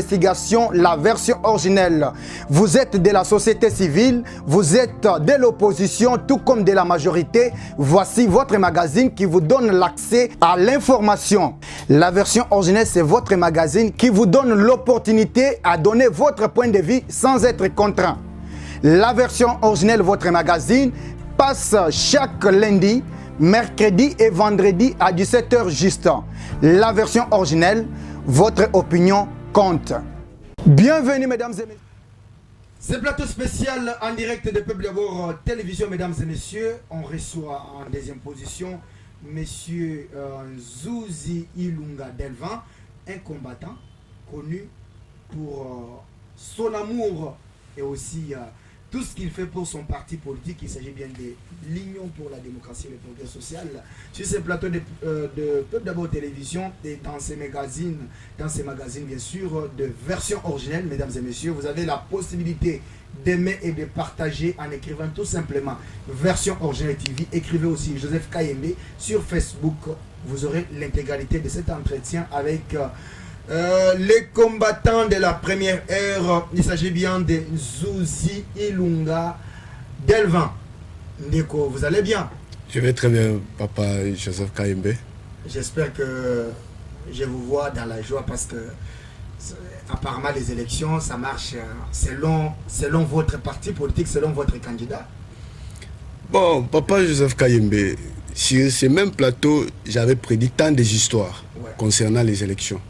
d'investigation, la version originelle. Vous êtes de la société civile, vous êtes de l'opposition, tout comme de la majorité. Voici votre magazine qui vous donne l'accès à l'information. La version originelle, c'est votre magazine qui vous donne l'opportunité à donner votre point de vue sans être contraint. La version originelle, votre magazine, passe chaque lundi, mercredi et vendredi à 17h juste. La version originelle, votre opinion compte. Bienvenue mesdames et messieurs. C'est plateau spécial en direct de Peuple d'abord télévision, mesdames et messieurs. On reçoit en deuxième position monsieur Nzuzi Ilunga Delvin, un combattant connu pour son amour et aussi tout ce qu'il fait pour son parti politique. Il s'agit bien de l'Union pour la démocratie et le progrès social. Sur ces plateaux de Peuple d'abord télévision et dans ces magazines bien sûr, de version originelle, mesdames et messieurs, vous avez la possibilité d'aimer et de partager en écrivant tout simplement version originale TV. Écrivez aussi Joseph Kayembe sur Facebook. Vous aurez l'intégralité de cet entretien avec les combattants de la première heure. Il s'agit bien de Nzuzi Ilunga Delvin. Ndeko, vous allez bien? Je vais très bien, papa Joseph Kayembe. J'espère que je vous vois dans la joie parce que apparemment les élections, ça marche selon votre parti politique, selon votre candidat. Bon, papa Joseph Kayembe, sur ce même plateau, j'avais prédit tant des histoires concernant les élections.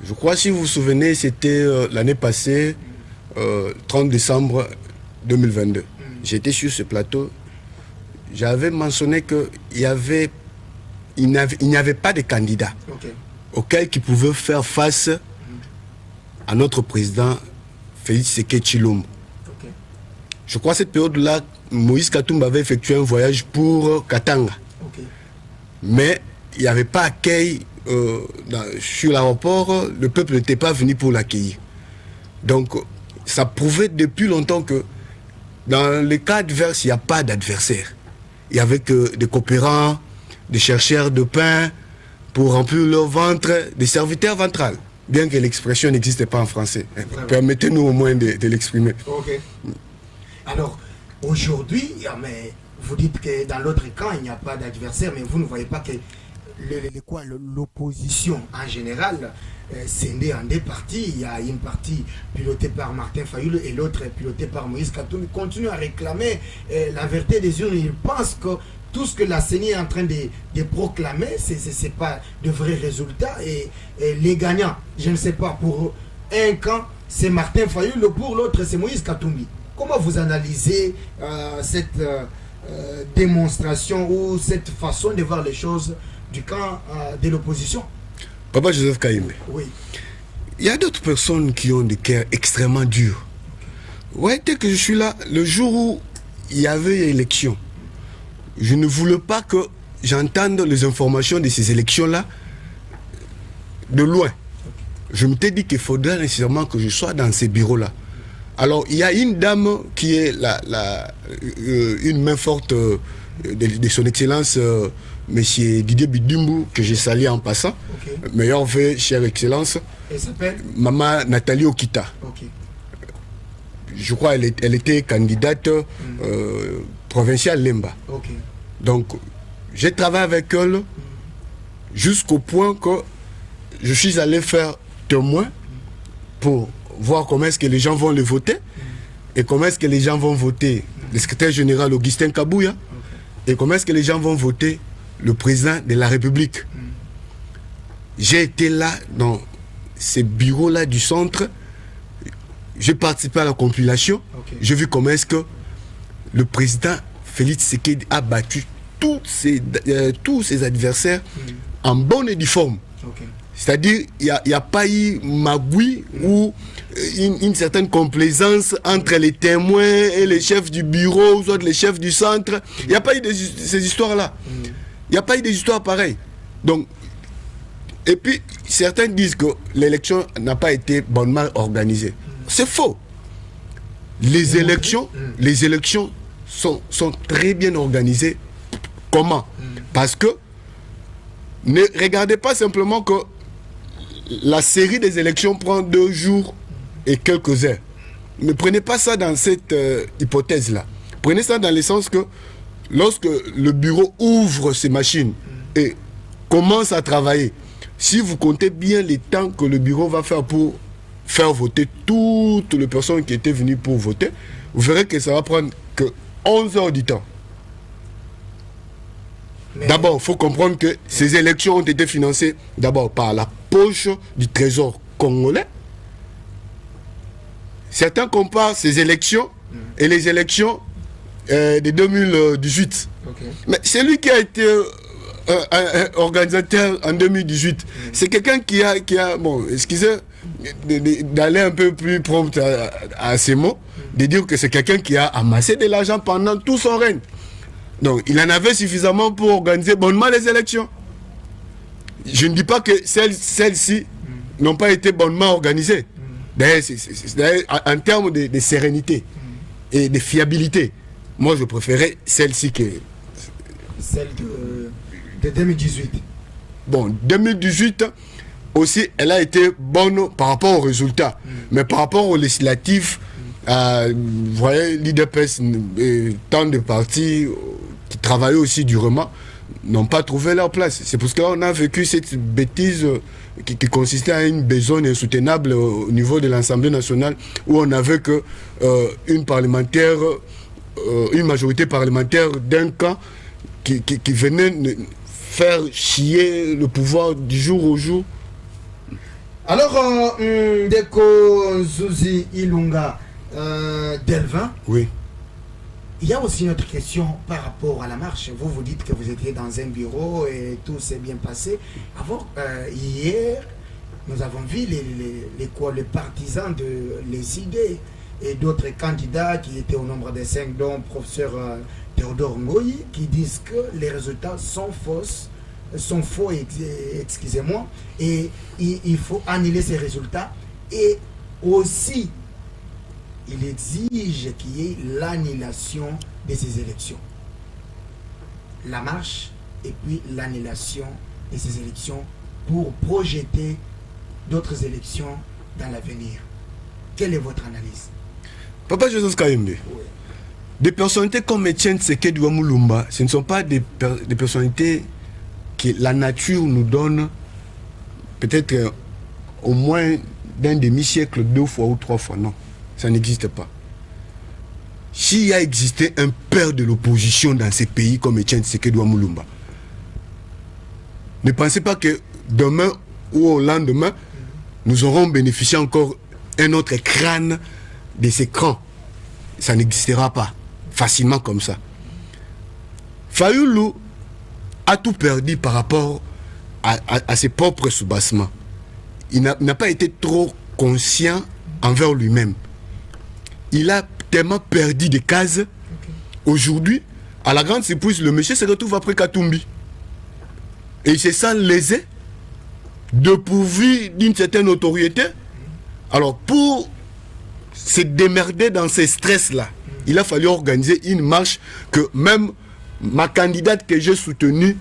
Je crois, si vous vous souvenez, c'était l'année passée, 30 décembre 2022. J'étais sur ce plateau, j'avais mentionné qu'il n'y avait pas de candidat auquel qui pouvait faire face à notre président Félix Tshisekedi Tshilombo. Je crois que cette période-là, Moïse Katumbi avait effectué un voyage pour Katanga. Mais il n'y avait pas accueil sur l'aéroport, le peuple n'était pas venu pour l'accueillir. Donc, ça prouvait depuis longtemps que dans les cas adverses, il n'y a pas d'adversaire. Il n'y avait que des coopérants, des chercheurs de pain pour remplir leur ventre, des serviteurs ventrales. Bien que l'expression n'existe pas en français. Permettez-nous au moins de l'exprimer. Alors, aujourd'hui, vous dites que dans l'autre camp, il n'y a pas d'adversaire, mais vous ne voyez pas que l'opposition en général scindée en deux parties. Il y a une partie pilotée par Martin Fayulu et l'autre pilotée par Moïse Katumbi. Continue à réclamer la vérité des urnes. Ils pensent que tout ce que la CENI est en train de proclamer, ce n'est pas de vrais résultats. Et les gagnants, je ne sais pas, pour un camp, c'est Martin Fayulu, pour l'autre, c'est Moïse Katumbi. Comment vous analysez cette démonstration ou cette façon de voir les choses du camp de l'opposition? Papa Joseph Kayembe. Oui. Il y a d'autres personnes qui ont des cœurs extrêmement durs. Ouais, dès que je suis là, le jour où il y avait élection, je ne voulais pas que j'entende les informations de ces élections-là de loin. Je m'étais dit qu'il faudrait nécessairement que je sois dans ces bureaux-là. Alors, il y a une dame qui est une main forte de son excellence, monsieur Didier Bidumbu, que j'ai salué en passant. Meilleur vœu, chère excellence. Elle s'appelle Maman Nathalie Okita. Je crois qu'elle était candidate provinciale Lemba. Donc, j'ai travaillé avec elle jusqu'au point que je suis allé faire témoin pour voir comment est-ce que les gens vont le voter et comment est-ce que les gens vont voter le secrétaire général Augustin Kabouya et comment est-ce que les gens vont voter le président de la République. J'ai été là dans ces bureaux-là du centre, j'ai participé à la compilation, j'ai vu comment est-ce que le président Félix Tshisekedi a battu tous ses adversaires en bonne et due forme. C'est-à-dire, il n'y a pas eu magouille ou une certaine complaisance entre les témoins et les chefs du bureau, ou soit les chefs du centre. Il n'y a pas eu ces histoires-là. Il n'y a pas eu des histoires pareilles. Donc, et puis, certains disent que l'élection n'a pas été bonnement organisée. C'est faux. Les élections sont très bien organisées. Comment? Parce que ne regardez pas simplement que la série des élections prend 2 jours et quelques heures. Ne prenez pas ça dans cette hypothèse-là. Prenez ça dans le sens que lorsque le bureau ouvre ses machines et commence à travailler, si vous comptez bien les temps que le bureau va faire pour faire voter toutes les personnes qui étaient venues pour voter, vous verrez que ça va prendre que 11 heures du temps. D'abord, il faut comprendre que ces élections ont été financées d'abord par la poche du trésor congolais. Certains comparent ces élections et les élections de 2018. Okay. Mais c'est lui qui a été organisateur en 2018. C'est quelqu'un qui a bon, excusez d'aller un peu plus prompt à ces mots, de dire que c'est quelqu'un qui a amassé de l'argent pendant tout son règne. Donc, il en avait suffisamment pour organiser bonnement les élections. Je ne dis pas que celles-ci n'ont pas été bonnement organisées. D'ailleurs, en termes de sérénité et de fiabilité, moi, je préférais celle-ci que... Celle de 2018. Bon, 2018, aussi, elle a été bonne par rapport aux résultats. Mais par rapport aux législatives, vous voyez, l'IDPS, tant de partis qui travaillaient aussi durement, n'ont pas trouvé leur place. C'est parce qu'on a vécu cette bêtise qui consistait à une besogne insoutenable au niveau de l'Assemblée nationale, où on n'avait que une majorité parlementaire d'un camp qui venait faire chier le pouvoir du jour au jour. Alors, Ndeko Zuzi Ilunga Delvin, oui. Il y a aussi une autre question par rapport à la marche. Vous dites que vous étiez dans un bureau et tout s'est bien passé. Hier, nous avons vu les partisans de les idées et d'autres candidats qui étaient au nombre de 5, dont professeur Théodore Ngoyi, qui disent que les résultats sont faux, excusez-moi, et il faut annuler ces résultats. Et aussi, il exige qu'il y ait l'annulation de ces élections. La marche et puis l'annulation de ces élections pour projeter d'autres élections dans l'avenir. Quelle est votre analyse? Papa Joseph Kayembe, oui. Des personnalités comme Etienne Tshisekedi Mulumba, ce ne sont pas des personnalités que la nature nous donne peut-être au moins d'un demi-siècle, 2 fois ou 3 fois, non. Ça n'existe pas. S'il y a existé un père de l'opposition dans ces pays comme Etienne Tshisekedi Mulumba, ne pensez pas que demain ou au lendemain, nous aurons bénéficié encore un autre crâne de ces crans. Ça n'existera pas facilement comme ça. Fayulu a tout perdu par rapport à ses propres soubassements. Il n'a pas été trop conscient envers lui-même. Il a tellement perdu de cases. Aujourd'hui, à la grande surprise, le monsieur se retrouve après Katumbi. Et il se sent lésé, dépourvu d'une certaine notoriété. Alors, pour se démerder dans ces stress-là, il a fallu organiser une marche que même ma candidate que j'ai soutenue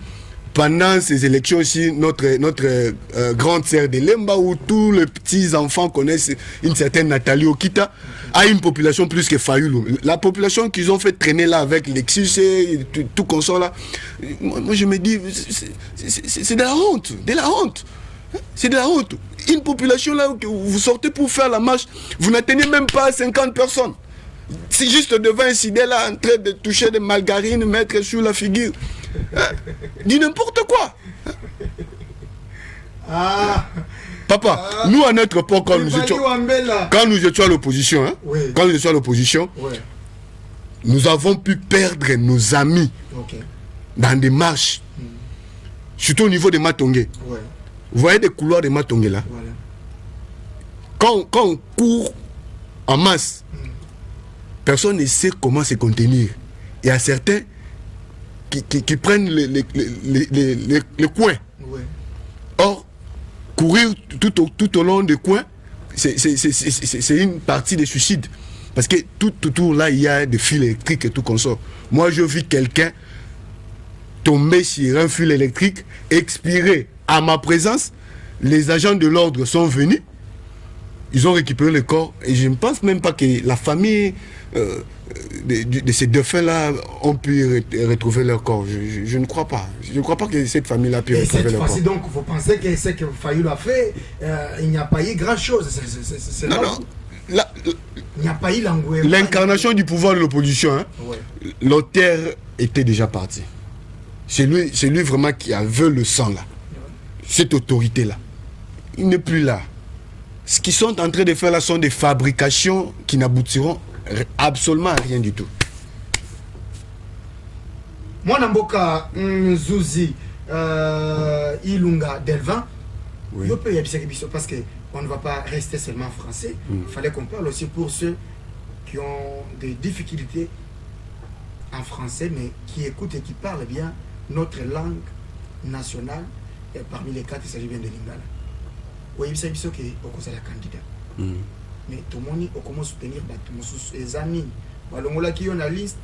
pendant ces élections aussi, notre grande sœur de Lemba, où tous les petits-enfants connaissent une certaine Nathalie Okita, a une population plus que Fayulu. La population qu'ils ont fait traîner là avec Lexus et tout consort là, moi je me dis, c'est de la honte, c'est de la honte. Une population là où vous sortez pour faire la marche, vous n'atteignez même pas 50 personnes. C'est juste devant un sidé là en train de toucher des margarines, mettre sur la figure. Dis n'importe quoi. Papa, nous à notre époque, quand nous étions à l'opposition, nous avons pu perdre nos amis dans des marches, surtout au niveau de Matongé. Vous voyez des couloirs de Matongé là. Quand on court en masse, personne ne sait comment se contenir. Il y a certains qui prennent les coins. Ouais. Or, courir tout au long des coins, c'est une partie des suicides. Parce que tout autour là, il y a des fils électriques et tout comme ça. Moi, je vis quelqu'un tomber sur un fil électrique, expirer à ma présence. les agents de l'ordre sont venus, ils ont récupéré le corps, et je ne pense même pas que la famille de ces défunts-là ont pu retrouver leur corps. Je ne crois pas. Je ne crois pas que cette famille-là a pu retrouver leur corps. Donc, vous pensez que ce que Fayulu a fait, il n'y a pas eu grand-chose. Non, non. Il n'y a pas eu l'engouement. L'incarnation du pouvoir de l'opposition, hein, ouais. L'auteur était déjà parti. C'est lui vraiment qui avait le sang là. Cette autorité-là. Il n'est plus là. Ce qu'ils sont en train de faire là sont des fabrications qui n'aboutiront absolument à rien du tout. Moi, Namboka Nzuzi Ilunga Delvin, oui. Parce qu'on ne va pas rester seulement français. Il fallait qu'on parle aussi pour ceux qui ont des difficultés en français, mais qui écoutent et qui parlent bien notre langue nationale. Et parmi les quatre, il s'agit bien de Lingala. Oui, il s'agit de la candidat. Mais tout le monde commence à soutenir les amis. Balongola qui ont la liste,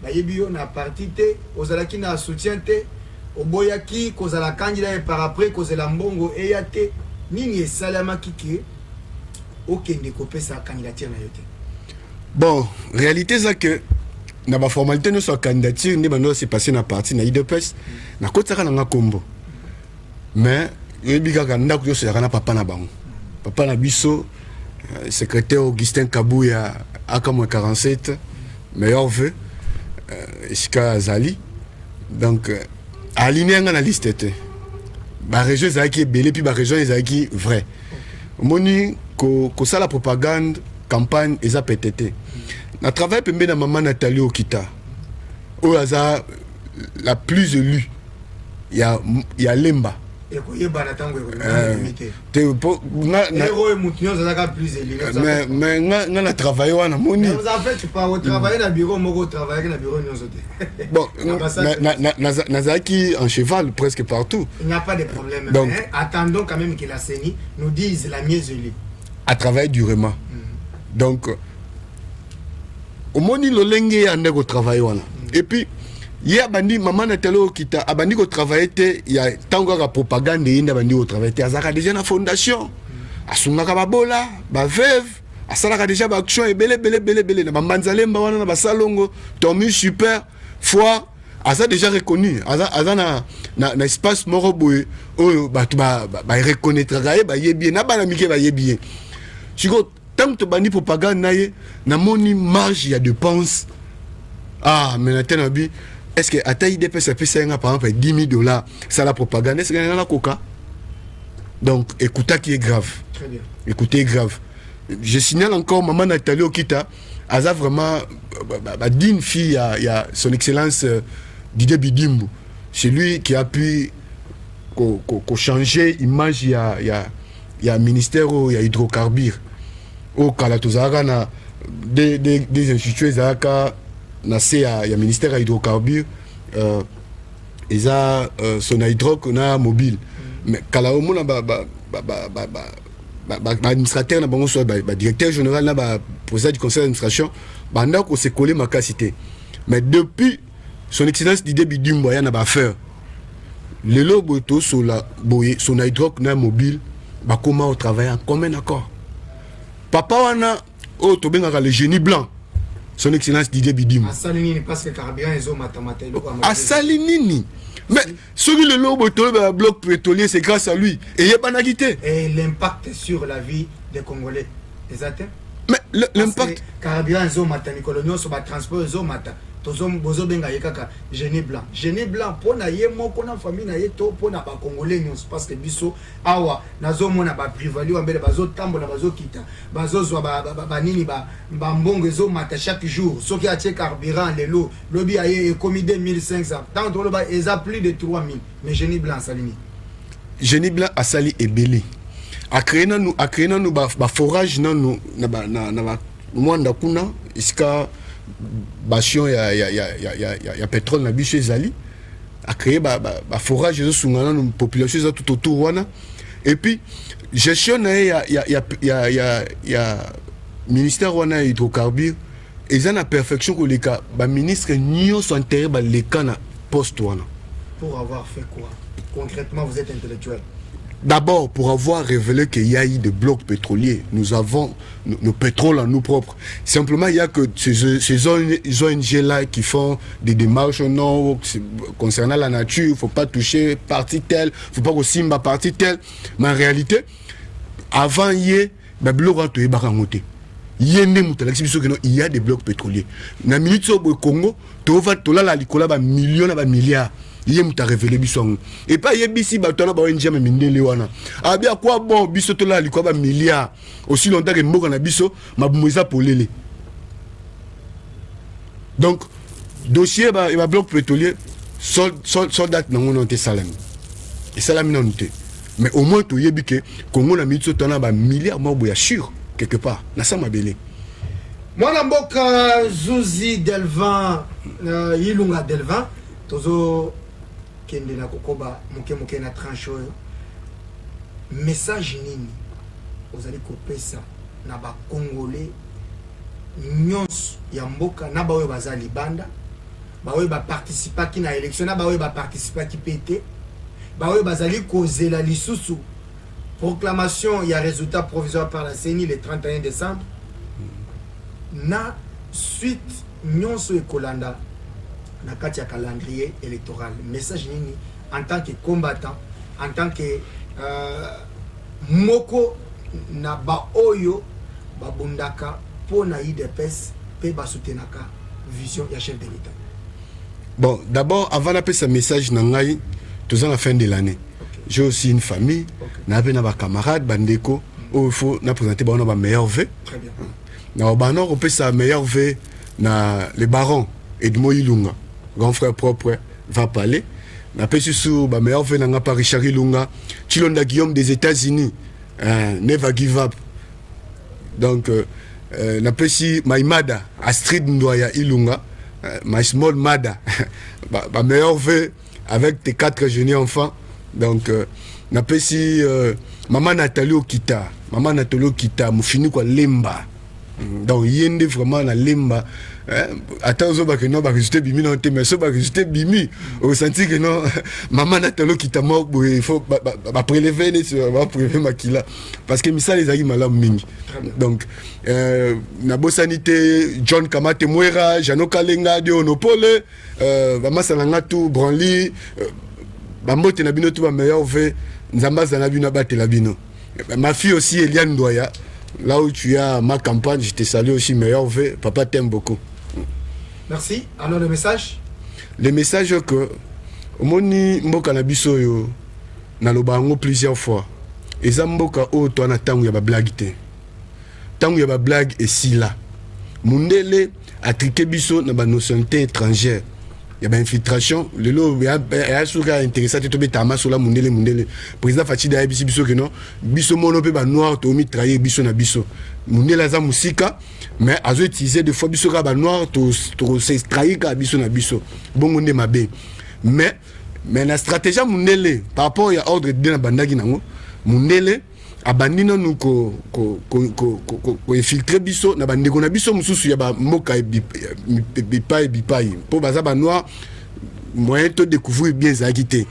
bayebi on a parti te, ozalaki na soutien te, oboyaki kozala candidat et par après kozala mbongo eyate, nini esalama kiki okende kopé sa candidature na yote. Bon, réalité c'est que na ba formalité no sa candidature ni bando c'est passé na parti na IDPS, na kotaka na kombo. Mais yebi kaka ndako yo se kana papa na bango. Papa na biso secrétaire Augustin Kabouya Akamo 47 meilleur vœu Iska Azali donc aligné dans la liste était ba région ezaki belé puis ba région ezaki vrai moni ko ça la propagande campagne eza PTT na travail pembe na maman Nathalie Okita o aza la plus élue il y a Lemba. Mais on a travaillé on a moni. Vous en fait tu pas travailler dans bureau moi travailler dans bureau nous autres. Bon Nazaki en cheval presque partout. Il n'y a pas de problème. Donc attendons quand même que la CENI nous dise la mieux élue. À travailler durement. Donc au moni lo lenge ya ndeko travailler wana. Et puis il y a bandi maman Nathalie Okita abandi ko travailler te il y a tango ka propagande inda bandi ko travailler te azaka déjà na fondation asungaka babola ba veuve asalaka déjà ba action ebele na bambanzalemba wana na basalongo tomu super foi asa déjà reconnu asa na espace moro boye oyo batu ba reconnaître gaé ba yebi na bana mike ba yebi siko tant que bandi propagande naye na moni marge ya dépense mais maintenant bi est-ce que à IDP ça fait par exemple $10,000 ça la propagande est-ce qu'il y a la coca donc écoutez qui est grave. Très bien. Écoutez grave je signale encore maman Nathalie Okita elle a vraiment digne fille il y a son excellence Didier Bidimbu c'est lui qui a pu changer image il y a ministère il y a hydrocarbures au Kalatozara na des instituts zaka na il y a ministère à hydrocarbures ils a son hydroc na mobile mais kala au mona administrateur na bango so directeur général na président du conseil d'administration banda ko se coller ma cité mais depuis son excellence Didier Bidimbu ya na ba faire le lobo to sur la boye son hydroc na mobile ba comment au travail en commun accord papa wana o to benga le génie blanc. Son excellence Didier Bidimbu. Asalinini parce que carburant ils ont matamaté. Asalinini. Mais celui le lobo le bloc pétrolier c'est grâce à lui et il y a pas quitté. Et l'impact sur la vie des Congolais. Exact. Mais l'impact carburant ils ont matamaté coloniaux sur le transport ils ont matamaté. Bozo benga yekaka génie blanc pour na ye moko na famille na ye to pour na ba congolais nyos parce que biso awa nazo mona ba privali wa mbele bazo tambola bazo kita bazo zwa ba nini ba mbongo zo mata chaque jour soki a tie carburant lelo lobi aye ekomi 2500 tant to loba eza plus de 3000 mais génie blanc a sali ebeli a créé nous ba forage na nous na mwanda kuna iska bation ya pétrole na biche ezali a créé ba forage zo sungana na population za tout autour wana et puis gestion na ya ministère wana hydrocarbures eza na perfection ko leka ba ministre nyo sont intérêt ba leka na poste wana pour avoir fait quoi concrètement vous êtes intellectuel D'abord, pour avoir révélé qu'il y a eu des blocs pétroliers, nous avons nos pétroles en nous propres. Simplement, il n'y a que ces ONG-là qui font des démarches non concernant la nature. Il ne faut pas toucher partie telle, il ne faut pas aussi ma partie telle. Mais en réalité, avant, il y a des blocs il y a des blocs pétroliers. Dans la minute au Congo, tu vas la millions, milliards. Il y a révélé bisson et pas yebisi batona ba ONG mais mindele wana abia quoi bon biso to la likwa ba milliards aussi longtemps que mboka na biso mabumuza polele. Donc dossier ba bloc pétrolier soldat na ngono te salam et salam non te mais au moins to yebi que Congo na mitso tona ba milliards mo boya sûr quelque part na ça mabele mwana mboka Zuzi Delvin Ilunga Delvin tozo kende na kokoba muke na tranche oyo message nini ozali kopesa na ba congolais nyonso ya mboka na bawe bazali banda bawe ba participer ki na élection na bawe ba participer ki pété bawe bazali kozela lisusu proclamation ya résultat provisoire par la CENI le 31 décembre na suite nyonso ekolanda na kati ya calendrier électoral. Message nini en tant que combattant, en tant que moko na ba oyo ba bundaka po na IDPS pe ba soutenaka vision ya chef de l'État. Bon, d'abord avant d'appeler ce message nangai tous à la fin de l'année. Okay. J'ai aussi une famille, na ba na camarades bandeko il faut na présenter ba na meilleur vœu. Très bien. Na ba na repé sa meilleur vœu na les barons Edmo Ilunga. Grand frère propre va parler. Na pesi sous ba meilleur vœu na pa Richard Ilunga, Chilonda Guillaume des États-Unis. Never give up. Donc na pesi Maimada Astrid Ndoya Ilunga, my small mother. Ba meilleur vœu avec tes 4 jeunes enfants. Donc na pesi maman Nathalie Okita, maman Nathalie Okita mu fini kwa lemba. Donc yende vraiment na lemba. Attends, que non, résultat bimi non te mais so résultat bimi au senti que non maman Nathalie qui t'a mort il faut prélever va prélever makila parce que misa les aïe malam mingi. Donc na bosanité John Kamate Mwera Jano Kalenga de Onopole ba salanga tout Branly ba mbote na bino tout ba meilleur ve nzamba za bino batela bino. Ma fille aussi Eliane Ndoya, là où tu as ma campagne, je te salue aussi meilleur ve papa t'aime beaucoup. Merci. Alors le message? Le message que moni mboka na biso yo na lobango plusieurs fois. Eza mboka o to na tangu ya ba blague te. Tangu ya ba blague et si là. Mundele a triqué biso na ba nationalité étrangère. Ya ba infiltration, le lo ya souka intéressant te tobe tama sur la mundele. Président Fatida ya biso que non, biso mono pe ba noir to mi trahir biso na biso. Mundele za musika mais azo utiliser des fois biso ka ba noir to se trahir ka biso na biso. Bongo nde mabe. Mais la stratégie mundele par rapport à ordre de na bandagi nango, mundele abandina nous ko infiltrer biso na bandeko na biso mususu ya ba mboka bipai po baza ba noir moyen to découvrir bien zakité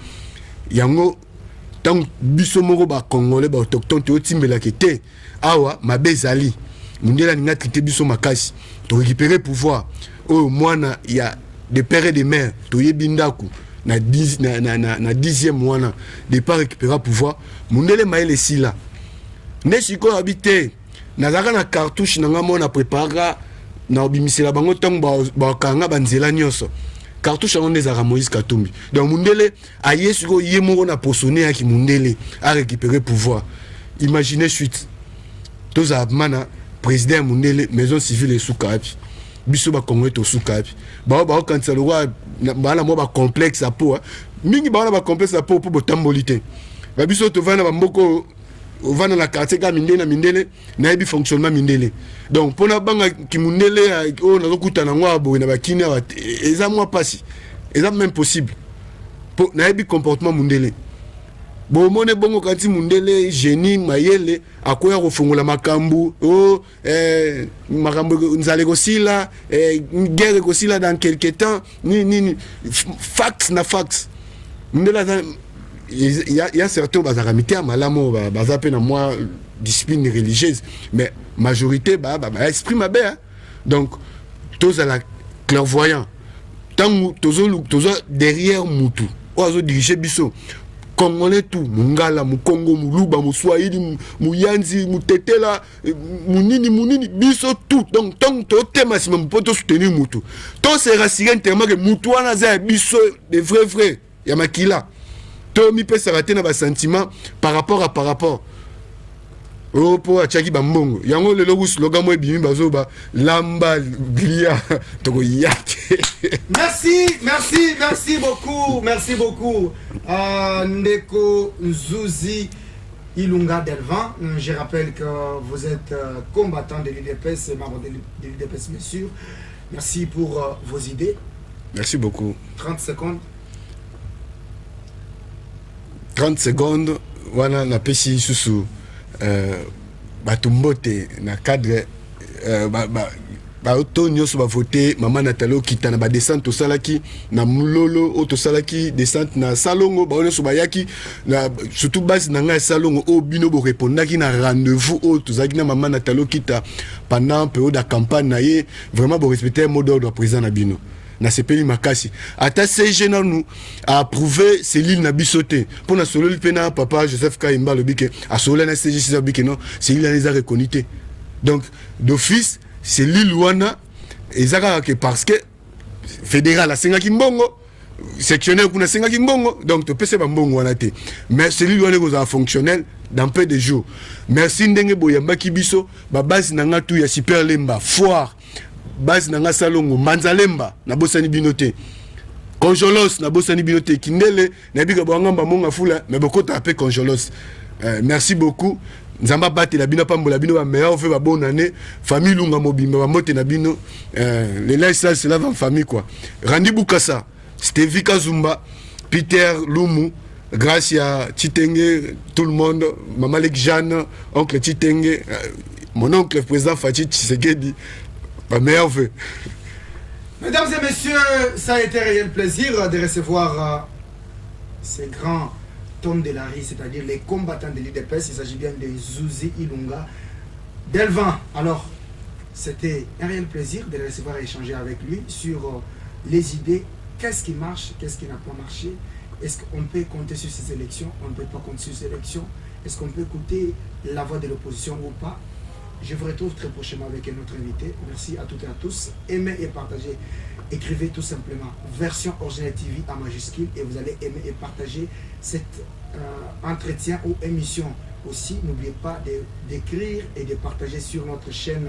yango tant biso moko ba congolais ba autochtone to timbela kete awa mabezali mundela ninga traiter biso makasi to récupérer pouvoir o mwana ya de père et de mère to yebindaku na 10e mwana de pas récupérer pouvoir mundele maele sila ne siko habité nazaka na cartouche nanga mona prépara na obimisela bango tango ba kanga banzela nyoso cartouche on ezaka Moïse Katumbi donc mundele aye siko yemo na posone ya ki mundele a récupérer pouvoir. Imaginez suite toza mana président mundele maison civile et soukapi biso ba Congo to soukapi ba quand ça le roi ba mo ba complexe à peau mingi ba complexe à peau pour botambolité ba biso to vana ba mboko on va dans la quartier ka mindele na ebi fonctionnement mindele donc pona banga ki mindele o na lokuta na ngwa bo na bakini eza moi pasi eza même possible pour na ebi comportement mindele bo mone bongo kanti mindele génie mayele akoya kofungola makambu o makambu nzale kosila guerre kosila dans quelque temps ni fax na fax mindele il y a certains bazaramité à malamo bazape na moi discipline religieuse mais majorité esprit mabé hein? Donc tous à la clairvoyant tant tous derrière mutu oazo diriger biso Congolais tout mungala mukongo muluba muswahili muyanzi mutetela munini biso tout donc tant to tema si même poto soutenir mutu to se rassurer tellement que mutu wana za biso de vrai ya makila to mi peut s'arrêter na ba sentiment par rapport oh pour achaki bambongo yango lelo ku slogan mo bimi bazoba lamba glia to yake. Merci beaucoup Ndeko Nzuzi Ilunga Delvin. Je rappelle que vous êtes combattant de l'UDPS, membre de l'UDPS bien sûr. Merci pour vos idées. Merci beaucoup. 30 secondes wana na pesi susu batumbote na cadre auto nyonso bavote mama Nathalie Okita na descente tosalaki na mulolo o tosalaki descente na salongo nyonso bayaki na surtout base na ngai salongo o bino bo répondaki na rendez-vous o tozaki na mama Nathalie Okita pendant période de campagne na ye vraiment bo respecter mot d'ordre président na bino na sepeli makasi ata CG na nous a approuvé Céline na bisoté pour na solo pena papa Joseph Kaimba le bique a solo na CG c'est bique non c'est il les a reconnuité donc d'office c'est l'île wana ezaka que parce que fédéral a senga kimbongo sectionnaire kuna senga kimbongo donc to pese ba mbongo wana te mais c'est l'île wana ko fonctionnel dans peu de jours merci ndenge boyamba kibiso ba base na ngatu ya super lemba foire base na nga salongo manzalemba na bosani binote conjolos na bosani binote kindele na bika bwangamba monga fula mais bokota apé conjolos merci beaucoup nzamba bati la bino pambola bino ba meilleur fait ba bonne année famille lunga mobimba ba mote na bino les là ça c'est la famille quoi Randi Bukasa Stevie Kazumba Peter Lumu Gracia Chitenge tout le monde maman Lek Jeanne oncle Chitenge mon oncle président Fachi Tshisekedi pas meilleur vœu. Mesdames et messieurs, ça a été un réel plaisir de recevoir ces grands tomes de la rue, c'est-à-dire les combattants de l'UDPS. Il s'agit bien de Nzuzi Ilunga Delvin. Alors, c'était un réel plaisir de le recevoir et échanger avec lui sur les idées. Qu'est-ce qui marche, qu'est-ce qui n'a pas marché? Est-ce qu'on peut compter sur ces élections? On ne peut pas compter sur ces élections. Est-ce qu'on peut écouter la voix de l'opposition ou pas? Je vous retrouve très prochainement avec un autre invité. Merci à toutes et à tous. Aimez et partagez. Écrivez tout simplement version originale TV en majuscule et vous allez aimer et partager cet entretien ou émission. Aussi, n'oubliez pas d'écrire et de partager sur notre chaîne,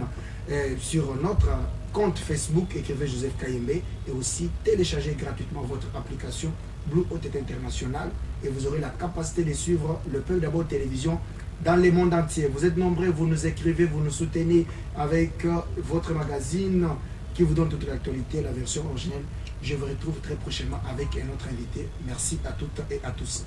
sur notre compte Facebook. Écrivez Joseph Kayembe et aussi téléchargez gratuitement votre application Blue OTT International et vous aurez la capacité de suivre le Peuple d'abord télévision dans le monde entier. Vous êtes nombreux, vous nous écrivez, vous nous soutenez avec votre magazine qui vous donne toute l'actualité, la version originelle. Je vous retrouve très prochainement avec un autre invité. Merci à toutes et à tous.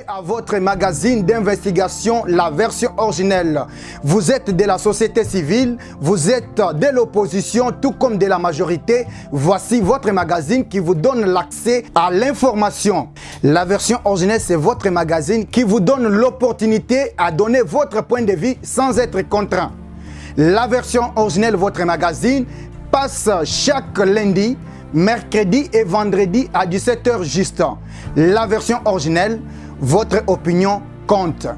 À votre magazine d'investigation, la version originelle. Vous êtes de la société civile, vous êtes de l'opposition, tout comme de la majorité. Voici votre magazine qui vous donne l'accès à l'information. La version originelle, c'est votre magazine qui vous donne l'opportunité à donner votre point de vue sans être contraint. La version originelle, votre magazine, passe chaque lundi, mercredi et vendredi à 17h juste. La version originelle, votre opinion compte.